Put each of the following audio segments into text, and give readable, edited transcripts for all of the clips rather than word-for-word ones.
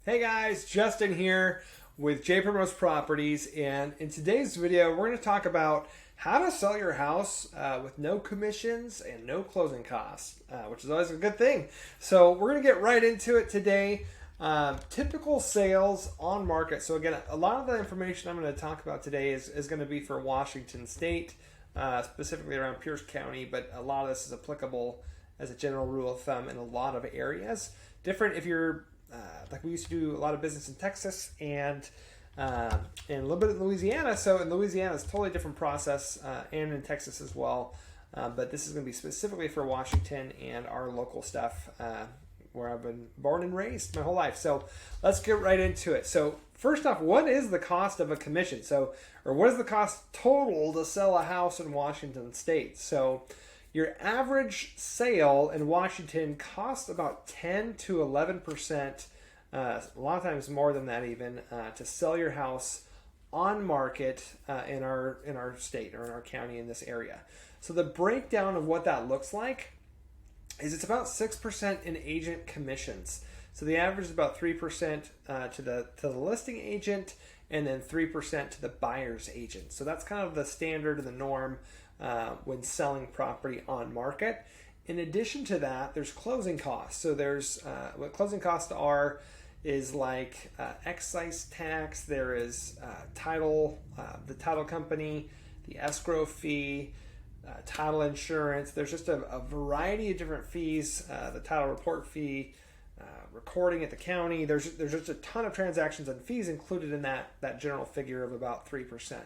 Hey guys, Justin here with Primrose Properties, and in today's video we're going to talk about how to sell your house with no commissions and no closing costs, which is always a good thing. So we're going to get right into it today. Typical sales on market. So again, a lot of the information I'm going to talk about today is going to be for Washington State, specifically around Pierce County, but a lot of this is applicable as a general rule of thumb in a lot of areas. Different if you're like we used to do a lot of business in Texas and a little bit in Louisiana. So in Louisiana, it's a totally different process, and in Texas as well. But this is going to be specifically for Washington and our local stuff, where I've been born and raised my whole life. So let's get right into it. So first off, what is the cost of a commission? Or what is the cost total to sell a house in Washington State? So your average sale in Washington costs about 10 to 11%, a lot of times more than that even, to sell your house on market in our state or in our county in this area. So the breakdown of what that looks like is it's about 6% in agent commissions. So the average is about 3% to the listing agent, and then 3% to the buyer's agent. So that's kind of the standard and the norm when selling property on market. In addition to that, there's closing costs. So there's what closing costs are is like excise tax. There is title, the title company, the escrow fee, title insurance. There's just a variety of different fees. The title report fee, recording at the county. There's just a ton of transactions and fees included in that general figure of about 3%.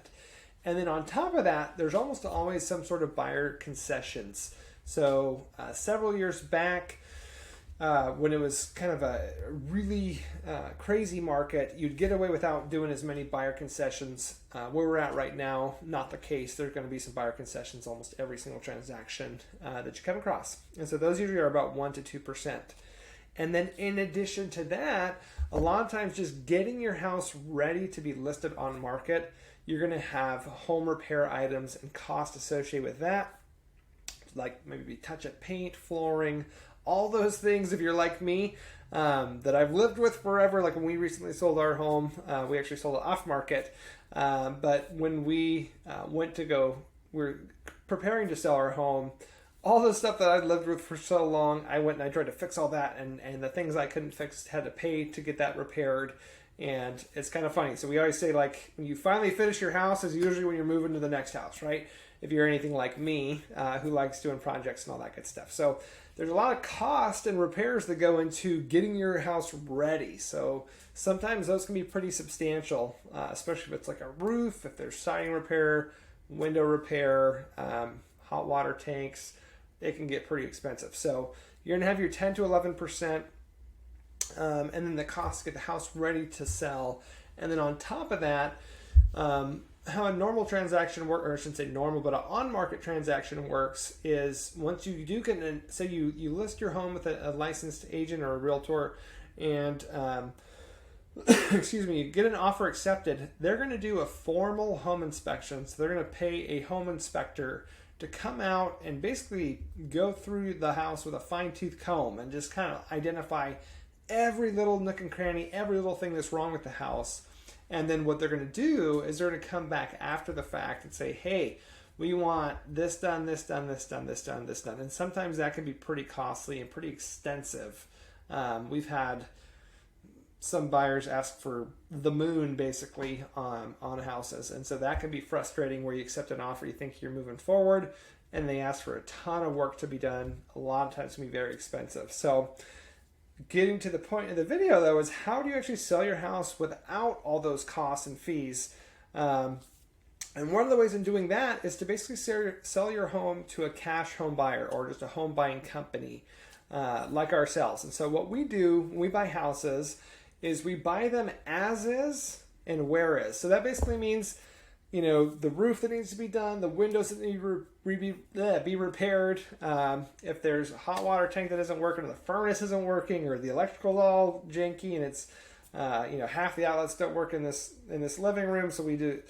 And then on top of that, there's almost always some sort of buyer concessions. So several years back, when it was kind of a really crazy market, you'd get away without doing as many buyer concessions. Where we're at right now, not the case. There's going to be some buyer concessions almost every single transaction that you come across. And so those usually are about 1 to 2%. And then in addition to that, a lot of times just getting your house ready to be listed on market, you're going to have home repair items and costs associated with that, like maybe touch-up paint, flooring, all those things. If you're like me, that I've lived with forever, like when we recently sold our home, we actually sold it off market. But when we we're preparing to sell our home, all the stuff that I'd lived with for so long, I went and I tried to fix all that, and the things I couldn't fix had to pay to get that repaired. And it's kind of funny. So we always say, like, when you finally finish your house is usually when you're moving to the next house, right? If you're anything like me, who likes doing projects and all that good stuff. So there's a lot of cost and repairs that go into getting your house ready. So sometimes those can be pretty substantial, especially if it's like a roof, if there's siding repair, window repair, hot water tanks. It can get pretty expensive. So you're going to have your 10 to 11%. And then the cost to get the house ready to sell. And then on top of that, how a normal transaction works, or I shouldn't say normal, but an on-market transaction works is once you do get in, say you list your home with a licensed agent or a realtor, and excuse me, you get an offer accepted, they're going to do a formal home inspection. So they're going to pay a home inspector to come out and basically go through the house with a fine-tooth comb and just kind of identify every little nook and cranny, every little thing that's wrong with the house. And then what they're going to do is they're going to come back after the fact and say, hey, we want this done, this done, this done, this done, this done. And sometimes that can be pretty costly and pretty extensive. We've had some buyers ask for the moon basically on houses. And so that can be frustrating where you accept an offer, you think you're moving forward, and they ask for a ton of work to be done. A lot of times it can be very expensive. So getting to the point of the video, though, is how do you actually sell your house without all those costs and fees? And one of the ways in doing that is to basically sell your home to a cash home buyer or just a home buying company like ourselves. And so what we do when we buy houses is we buy them as is and where is. So that basically means, you know, the roof that needs to be done, the windows that need to be repaired, if there's a hot water tank that isn't working, or the furnace isn't working, or the electrical's all janky and it's half the outlets don't work in this living room, so we did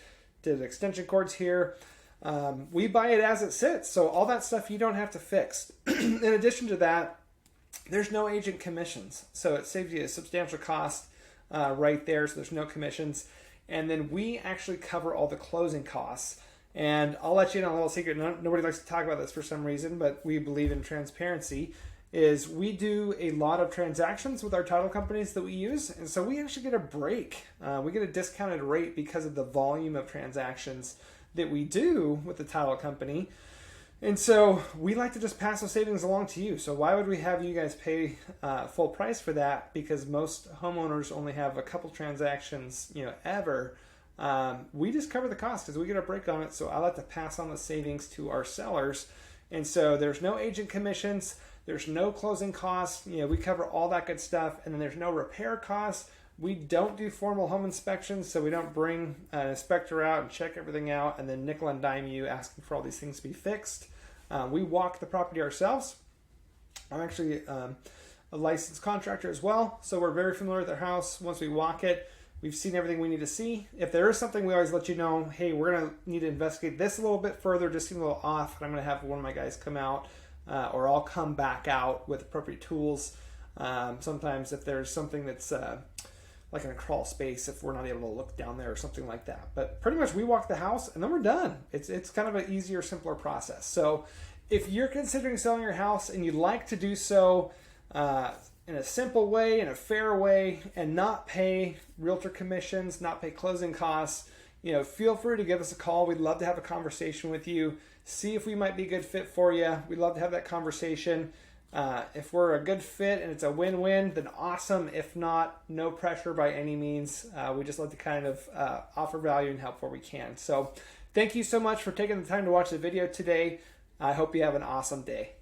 extension cords here. We buy it as it sits, so all that stuff you don't have to fix. In addition to that, there's no agent commissions, so it saves you a substantial cost right there, so there's no commissions. And then we actually cover all the closing costs. And I'll let you know a little secret. Nobody likes to talk about this for some reason, but we believe in transparency. Is we do a lot of transactions with our title companies that we use, and so we actually get a break. We get a discounted rate because of the volume of transactions that we do with the title company. And so we like to just pass those savings along to you. So why would we have you guys pay full price for that? Because most homeowners only have a couple transactions, ever. We just cover the cost because we get a break on it. So I like to pass on the savings to our sellers. And so there's no agent commissions. There's no closing costs. We cover all that good stuff. And then there's no repair costs. We don't do formal home inspections, so we don't bring an inspector out and check everything out and then nickel and dime you asking for all these things to be fixed. We walk the property ourselves. I'm actually a licensed contractor as well, so we're very familiar with our house. Once we walk it, we've seen everything we need to see. If there is something, we always let you know, hey, we're going to need to investigate this a little bit further, just seems a little off, and I'm going to have one of my guys come out, or I'll come back out with appropriate tools. Sometimes if there's something that's like in a crawl space, if we're not able to look down there or something like that. But pretty much we walk the house and then we're done. It's kind of an easier, simpler process. So if you're considering selling your house and you'd like to do so in a simple way, in a fair way, and not pay realtor commissions, not pay closing costs, feel free to give us a call. We'd love to have a conversation with you, see if we might be a good fit for you. We'd love to have that conversation. If we're a good fit and it's a win-win, then awesome. If not, no pressure by any means. We just like to kind of offer value and help where we can. So thank you so much for taking the time to watch the video today. I hope you have an awesome day.